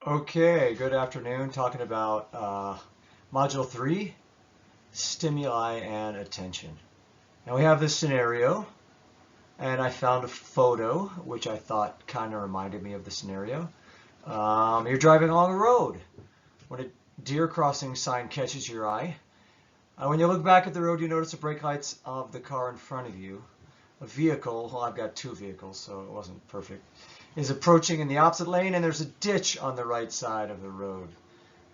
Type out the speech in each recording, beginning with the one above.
Okay, good afternoon. Talking about Module 3, Stimuli and Attention. Now we have this scenario, and I found a photo which I thought kind of reminded me of the scenario. You're driving along a road when a deer crossing sign catches your eye. When you look back at the road, you notice the brake lights of the car in front of you. A vehicle, well, I've got two vehicles, so it wasn't perfect, is approaching in the opposite lane, and there's a ditch on the right side of the road.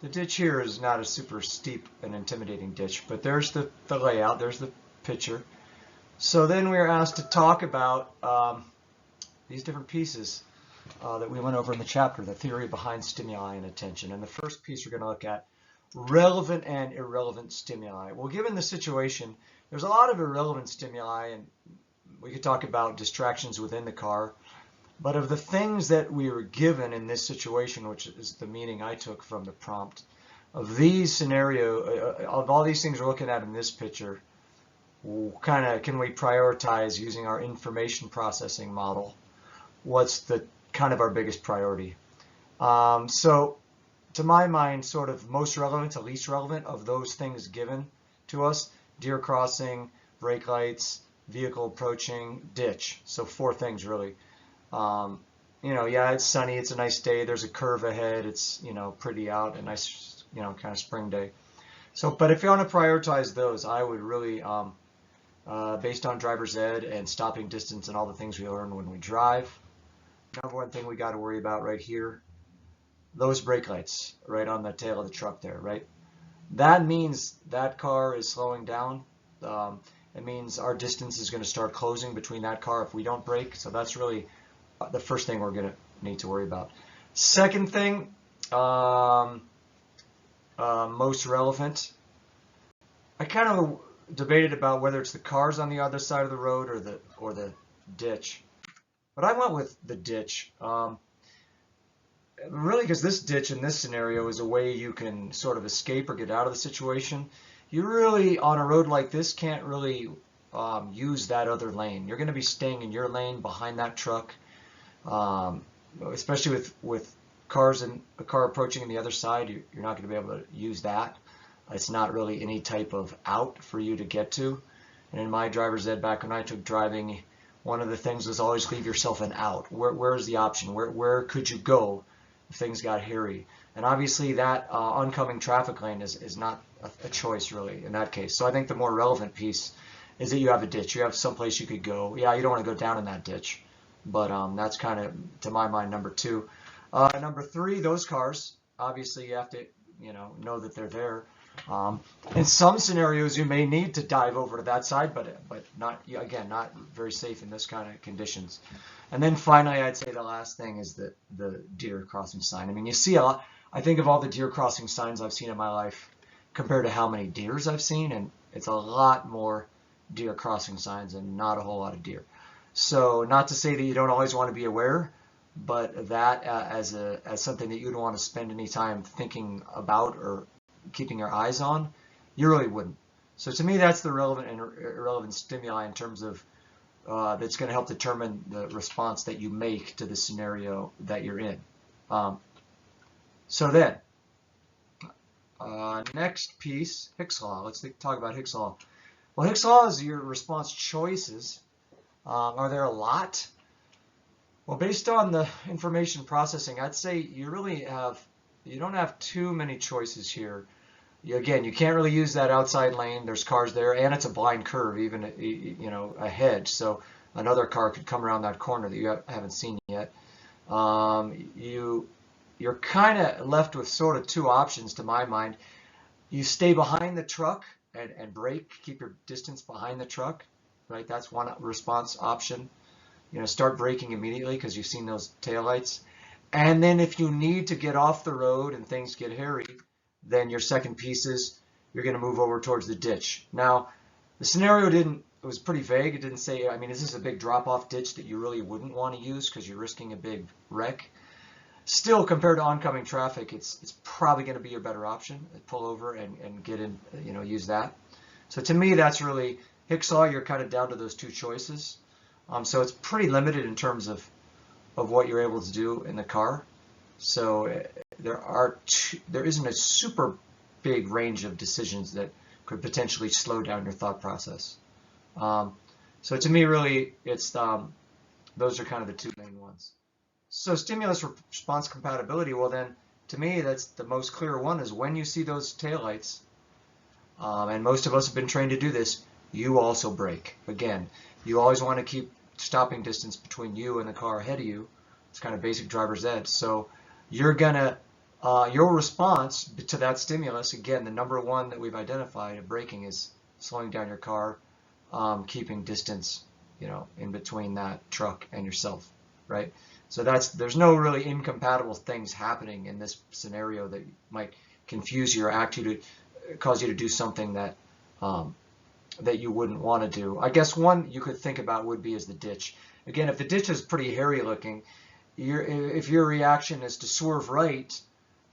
The ditch here is not a super steep and intimidating ditch, but there's the layout, there's the picture. So then we are asked to talk about these different pieces that we went over in the chapter, the theory behind stimuli and attention. And the first piece we're going to look at, relevant and irrelevant stimuli. Well, given the situation, there's a lot of irrelevant stimuli, and we could talk about distractions within the car. But of the things that we were given in this situation, which is the meaning I took from the prompt, of these of all these things we're looking at in this picture, kind of can we prioritize using our information processing model? What's the kind of our biggest priority? So to my mind, sort of most relevant to least relevant of those things given to us: deer crossing, brake lights, vehicle approaching, ditch. So four things really. Yeah, it's sunny, it's a nice day, there's a curve ahead, it's, pretty out, a nice, kind of spring day. So, but if you want to prioritize those, I would really, based on driver's ed and stopping distance and all the things we learn when we drive, number one thing we got to worry about right here, those brake lights right on the tail of the truck there, right? That means that car is slowing down. It means our distance is going to start closing between that car if we don't brake. So that's really the first thing we're going to need to worry about. Second thing, most relevant. I kind of debated about whether it's the cars on the other side of the road or the ditch, but I went with the ditch. Really, because this ditch in this scenario is a way you can sort of escape or get out of the situation. You really, on a road like this, can't really use that other lane. You're going to be staying in your lane behind that truck, especially with cars and a car approaching on the other side. You're not going to be able to use that. It's not really any type of out for you to get to. And in my driver's ed back when I took driving, one of the things was always leave yourself an out. Where's the option? Where could you go if things got hairy? And obviously that oncoming traffic lane is not a choice really in that case. So I think the more relevant piece is that you have a ditch. You have someplace you could go. Yeah, you don't want to go down in that ditch, but that's kind of, to my mind, number two. Number three, those cars, obviously you have to know that they're there. In some scenarios you may need to dive over to that side, but not, again, not very safe in this kind of conditions. And then finally, I'd say the last thing is the deer crossing sign. I mean, you see a lot. I think of all the deer crossing signs I've seen in my life compared to how many deers I've seen, and it's a lot more deer crossing signs and not a whole lot of deer. So not to say that you don't always want to be aware, but that as something that you'd want to spend any time thinking about or keeping your eyes on, you really wouldn't. So to me, that's the relevant and irrelevant stimuli in terms of that's going to help determine the response that you make to the scenario that you're in. So then, next piece, Hick's Law. Let's talk about Hick's Law. Well, Hick's Law is your response choices. Are there a lot? Well, based on the information processing, I'd say you don't have too many choices here. Again, you can't really use that outside lane. There's cars there, and it's a blind curve, even ahead. So another car could come around that corner that you haven't seen yet. You're kind of left with sort of two options, to my mind. You stay behind the truck and brake, keep your distance behind the truck, right? That's one response option. Start braking immediately because you've seen those taillights. And then if you need to get off the road and things get hairy, then your second piece is you're going to move over towards the ditch. Now, the scenario it was pretty vague. It didn't say, I mean, is this a big drop-off ditch that you really wouldn't want to use because you're risking a big wreck? Still, compared to oncoming traffic, it's probably going to be your better option. Pull over and get in, use that. So to me, that's really Hick's Law. You're kind of down to those two choices. So it's pretty limited in terms of what you're able to do in the car. So there isn't a super big range of decisions that could potentially slow down your thought process. So to me, really, it's those are kind of the two main ones. So stimulus response compatibility, well then, to me, that's the most clear one is when you see those taillights, and most of us have been trained to do this, you also brake. Again, you always want to keep stopping distance between you and the car ahead of you. It's kind of basic driver's ed. So you're gonna, your response to that stimulus, again, the number one that we've identified of braking is slowing down your car, keeping distance, in between that truck and yourself, right? So there's no really incompatible things happening in this scenario that might confuse you or cause you to do something that that you wouldn't want to do. I guess one you could think about would be is the ditch. Again, if the ditch is pretty hairy looking, if your reaction is to swerve right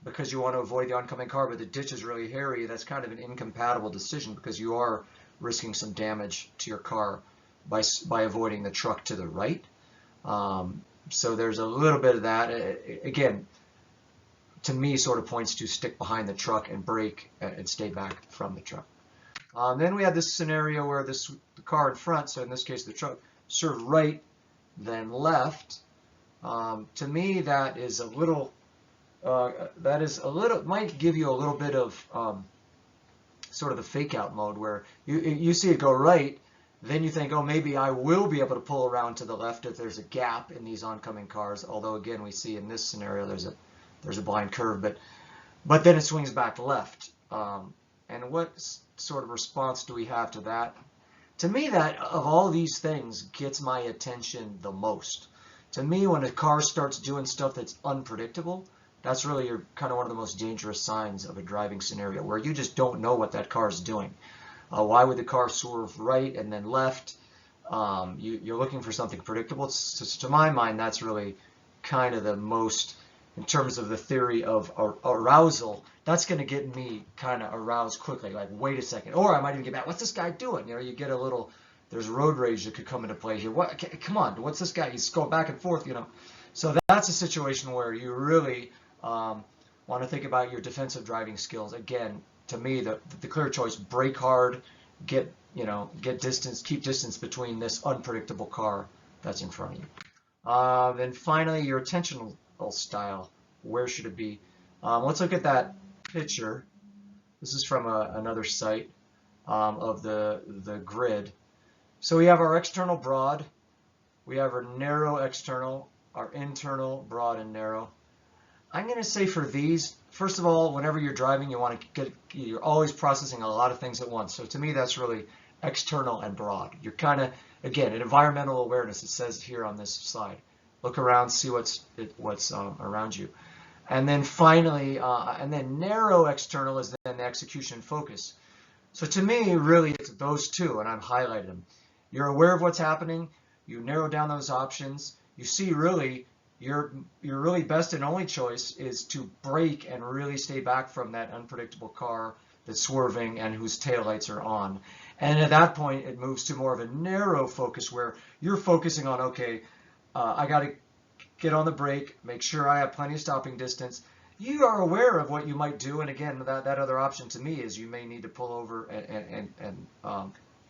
because you want to avoid the oncoming car, but the ditch is really hairy, that's kind of an incompatible decision because you are risking some damage to your car by avoiding the truck to the right. So there's a little bit of that. Again, to me, sort of points to stick behind the truck and brake and stay back from the truck. Then we had this scenario where the car in front, so in this case the truck, swerved right, then left. To me, that is a little, might give you a little bit of sort of the fake out mode where you see it go right, then you think, oh, maybe I will be able to pull around to the left if there's a gap in these oncoming cars. Although again, we see in this scenario there's a blind curve, but then it swings back left. And what sort of response do we have to that? To me, that of all these things gets my attention the most. To me, when a car starts doing stuff that's unpredictable, that's really kind of one of the most dangerous signs of a driving scenario where you just don't know what that car is doing. Why would the car swerve right and then left? You're looking for something predictable. To my mind, that's really kind of the most, in terms of the theory of arousal, that's going to get me kind of aroused quickly. Like, wait a second. Or I might even get back, what's this guy doing? You get a little, there's road rage that could come into play here. What? Come on, what's this guy? He's going back and forth, So that's a situation where you really want to think about your defensive driving skills. Again, to me, the clear choice: brake hard, get distance, keep distance between this unpredictable car that's in front of you. Then finally, your attentional style. Where should it be? Let's look at that picture. This is from another site of the grid. So we have our external broad, we have our narrow external, our internal broad and narrow. I'm going to say for these, first of all, whenever you're driving, you're always processing a lot of things at once. So to me, that's really external and broad. You're kind of, again, an environmental awareness, it says here on this slide. Look around, see what's around you. And then finally, and then narrow external is then the execution focus. So to me, really, it's those two, and I've highlighted them. You're aware of what's happening. You narrow down those options. You see, really, your really best and only choice is to brake and really stay back from that unpredictable car that's swerving and whose taillights are on. And at that point, it moves to more of a narrow focus where you're focusing on, okay, I got to get on the brake, make sure I have plenty of stopping distance. You are aware of what you might do, and again, that other option to me is you may need to pull over and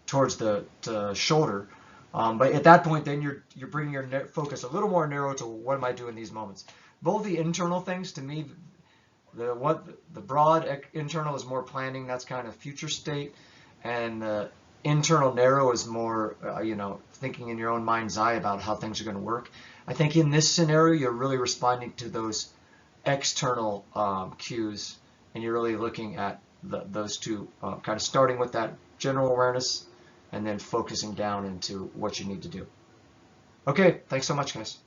towards the shoulder. But at that point, then you're bringing your focus a little more narrow to what am I doing in these moments. Both the internal things, to me, the broad internal is more planning. That's kind of future state, and the internal narrow is more thinking in your own mind's eye about how things are going to work. I think in this scenario, you're really responding to those external cues, and you're really looking at those two, kind of starting with that general awareness and then focusing down into what you need to do. Okay, thanks so much, guys.